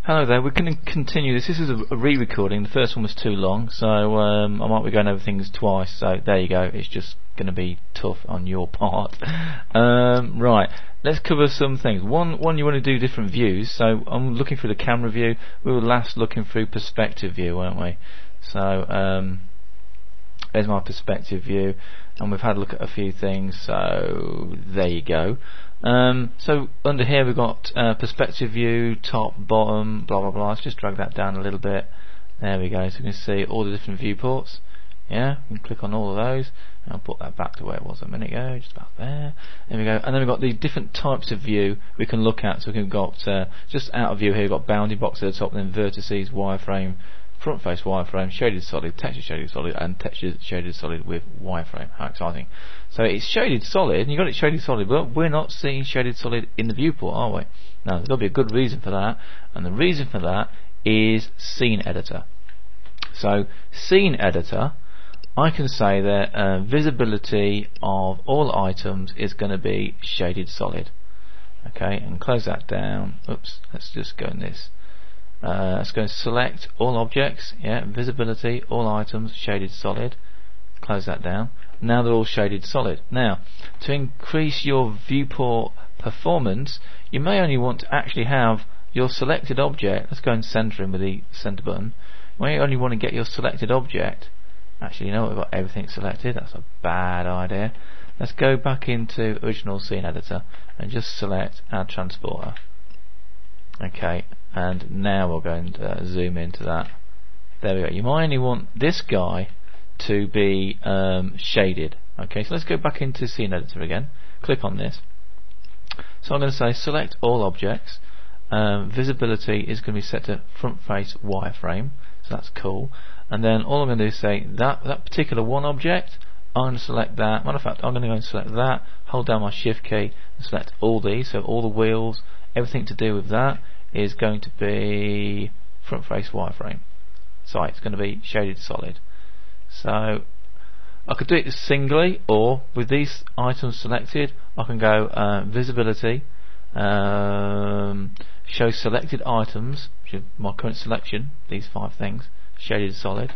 Hello there, we're going to continue this. This is a re-recording. The first one was too long, so I might be going over things twice, so there you go. It's just going to be tough on your part. Right, let's cover some things. One, you want to do different views, so I'm looking through the camera view. We were last looking through perspective view, weren't we? So there's my perspective view, and we've had a look at a few things, so there you go. So under here we've got perspective view, top, bottom, blah blah blah. Let's just drag that down a little bit. There we go. So you can see all the different viewports. Yeah, you can click on all of those. And I'll put that back to where it was a minute ago, just about there. There we go. And then we've got the different types of view we can look at. So we've got just out of view here. We've got bounding box at the top, then vertices, wireframe, front face wireframe, shaded solid, texture shaded solid, and texture shaded solid with wireframe. How exciting. So it's shaded solid, and you got it shaded solid, but we're not seeing shaded solid in the viewport, are we? No, there's got to be a good reason for that, and the reason for that is scene editor. So scene editor, I can say that visibility of all items is going to be shaded solid. Okay, and close that down. Oops, let's just go in this. Let's go and select all objects, yeah, visibility, all items, shaded solid. Close that down. Now they're all shaded solid. Now, to increase your viewport performance, you may only want to actually have your selected object. Let's go and center him with the center button. You may only want to get your selected object. Actually, you know what, we've got everything selected. That's a bad idea. Let's go back into original scene editor and just select add transporter. Okay, and now we're going to zoom into that. There we go. You might only want this guy to be shaded. Okay, so let's go back into scene editor again. Click on this. So I'm going to say select all objects. Visibility is going to be set to front face wireframe. So that's cool. And then all I'm going to do is say that particular one object, I'm going to select that. Matter of fact, I'm going to go and select that, hold down my shift key and select all these, so all the wheels, everything to do with that is going to be front face wireframe. So it's going to be shaded solid. So I could do it singly, or with these items selected I can go visibility, show selected items, which is my current selection, these 5 things, shaded solid.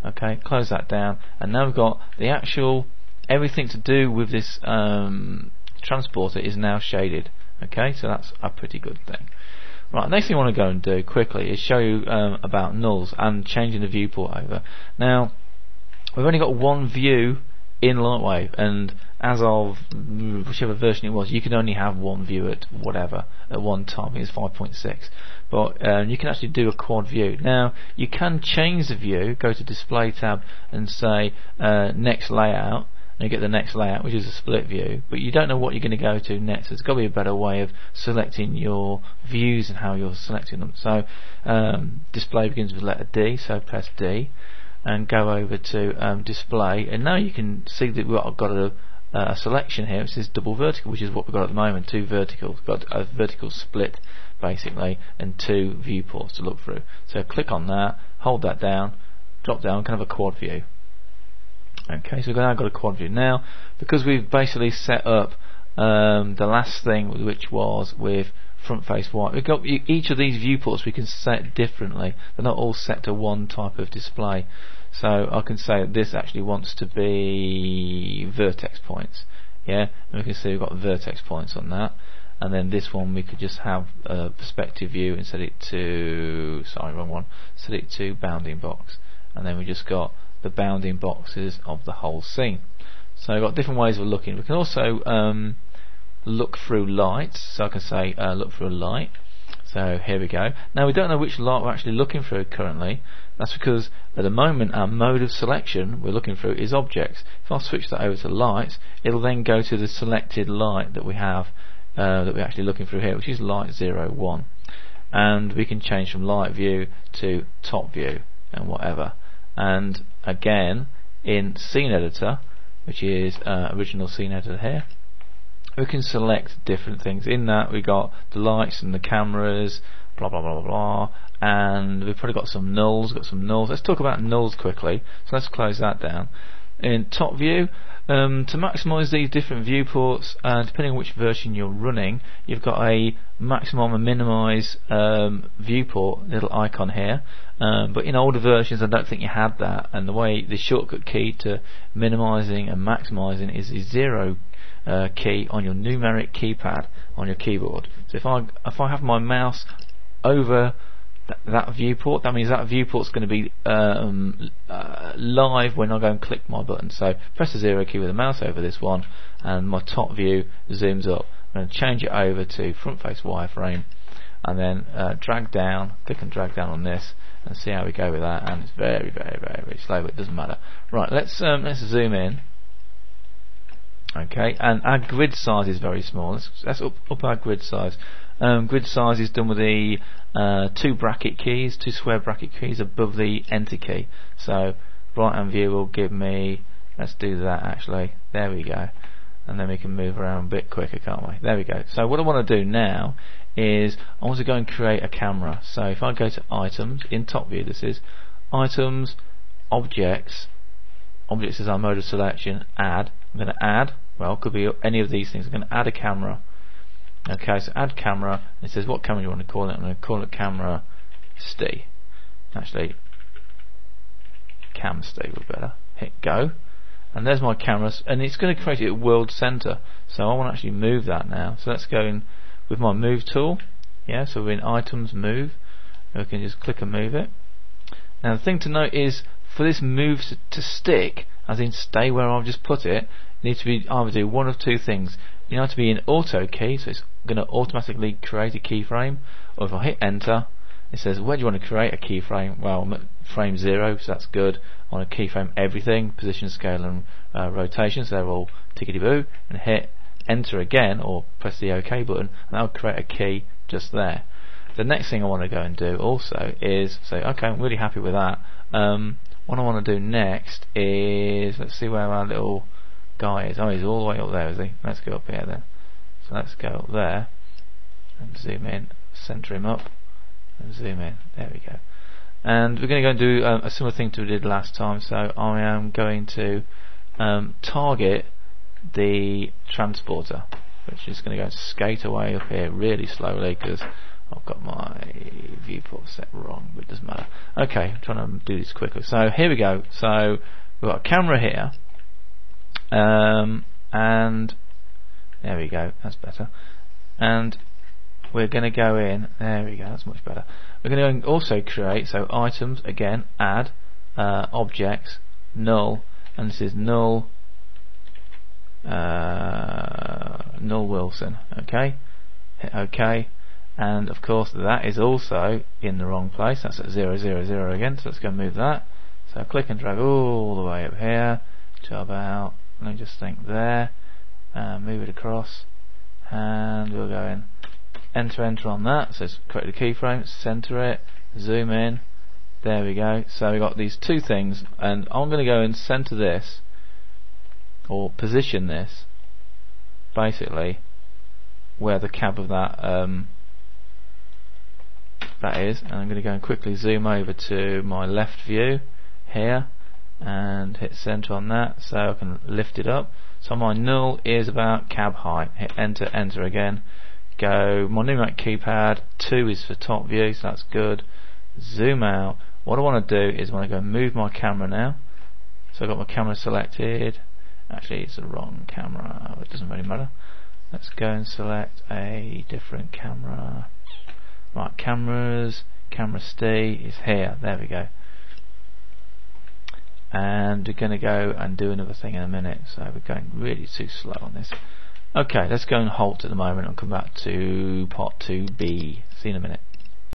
Okay, close that down, and now we've got the actual everything to do with this transporter is now shaded. Okay, so that's a pretty good thing. Right, next thing I want to go and do quickly is show you about nulls and changing the viewport over. Now, we've only got one view in Lightwave, and as of whichever version it was, you can only have one view at whatever at one time. I think it's 5.6, but you can actually do a quad view. Now you can change the view, go to display tab and say next layout, and you get the next layout, which is a split view, but you don't know what you're going to go to next. There's got to be a better way of selecting your views and how you're selecting them. So display begins with letter D, so press D and go over to display, and now you can see that we've got a selection here which says double vertical, which is what we've got at the moment, 2 verticals. We've got a vertical split basically and 2 viewports to look through. So click on that, hold that down, drop down, kind of a quad view. Okay, so we've now got a quad view. Now, because we've basically set up the last thing, which was with front face white, we've got each of these viewports we can set differently. They're not all set to one type of display. So I can say that this actually wants to be vertex points. Yeah, and we can see we've got vertex points on that. And then this one we could just have a perspective view and set it to, sorry, wrong one, set it to bounding box. And then we just got the bounding boxes of the whole scene. So we've got different ways of looking. We can also look through lights. So I can say look through a light. So here we go. Now we don't know which light we're actually looking through currently. That's because at the moment our mode of selection we're looking through is objects. If I switch that over to lights, it'll then go to the selected light that we have that we're actually looking through here, which is light 01. And we can change from light view to top view and whatever. And again, in scene editor, which is original scene editor here, we can select different things. In that we got the lights and the cameras, blah blah blah blah blah, and we've probably got some nulls. Let's talk about nulls quickly. So let's close that down. In top view, To maximise these different viewports, depending on which version you're running, you've got a maximum and minimise viewport little icon here. But in older versions, I don't think you had that. And the shortcut key to minimising and maximising is the 0 key on your numeric keypad on your keyboard. So if I have my mouse over that viewport, that means that viewport's going to be live when I go and click my button. So press the 0 key with the mouse over this one, and my top view zooms up. I'm going to change it over to front face wireframe, and then click and drag down on this, and see how we go with that. And it's very, very, very, very slow, but it doesn't matter. Right, let's zoom in. Okay, and our grid size is very small. Let's up our grid size. Grid size is done with the 2 square bracket keys above the enter key. So right hand view will give me, let's do that actually, there we go, and then we can move around a bit quicker, can't we? There we go. So what I want to do now is I want to go and create a camera. So if I go to items, in top view this is, items, objects is our mode of selection, add. I'm going to add, well, could be any of these things. I'm going to add a camera. Okay, so add camera. It says what camera you want to call it. I'm going to call it camera Steve. Actually, cam Steve would better. Hit go, and there's my cameras, and it's going to create it at world center. So I want to actually move that now. So let's go in with my move tool. Yeah, so we're in items, move. We can just click and move it. Now the thing to note is, for this move to stick, as in stay where I've just put it, you need to be either do one of two things. You have to be in auto key, so it's going to automatically create a keyframe, or if I hit enter, it says where do you want to create a keyframe. Well, I'm at frame 0, so that's good. I want to keyframe everything, position, scale and rotation, so they're all tickety boo, and hit enter again, or press the OK button, and that will create a key just there. The next thing I want to go and do also is say, okay, I'm really happy with that. What I want to do next is, let's see where our little guy is. Oh, he's all the way up there, is he? Let's go up here then. So let's go up there and zoom in, center him up and zoom in. There we go. And we're going to go and do a similar thing to we did last time. So I am going to target the transporter, which is going to go and skate away up here really slowly because I've got my viewport set wrong, but it doesn't matter. Okay, I'm trying to do this quickly. So here we go. So we've got a camera here, and there we go, that's better. And we're going to go in, there we go, that's much better. We're going to also create, so items, again, add, objects, null, and this is null Wilson. Okay, hit OK, and of course that is also in the wrong place. That's at 0, 0, 0 again. So let's go and move that. So click and drag all the way up here to about, let me just think there, move it across, and we'll go in enter on that. So it's create the keyframe, center it, zoom in, there we go. So we've got these two things, and I'm going to go and center this, or position this basically where the cab of that that is, and I'm going to go and quickly zoom over to my left view here and hit center on that so I can lift it up. So my null is about cab height. Hit enter, enter again, go, my numeric keypad 2 is for top view, so that's good. Zoom out. What I want to do is I want to go and move my camera now. So I've got my camera selected. Actually it's the wrong camera, it doesn't really matter. Let's go and select a different camera. Right, cameras, camera Steve is here, there we go. And we're going to go and do another thing in a minute, so we're going really too slow on this. Okay, let's go and halt at the moment and come back to part 2B. See you in a minute.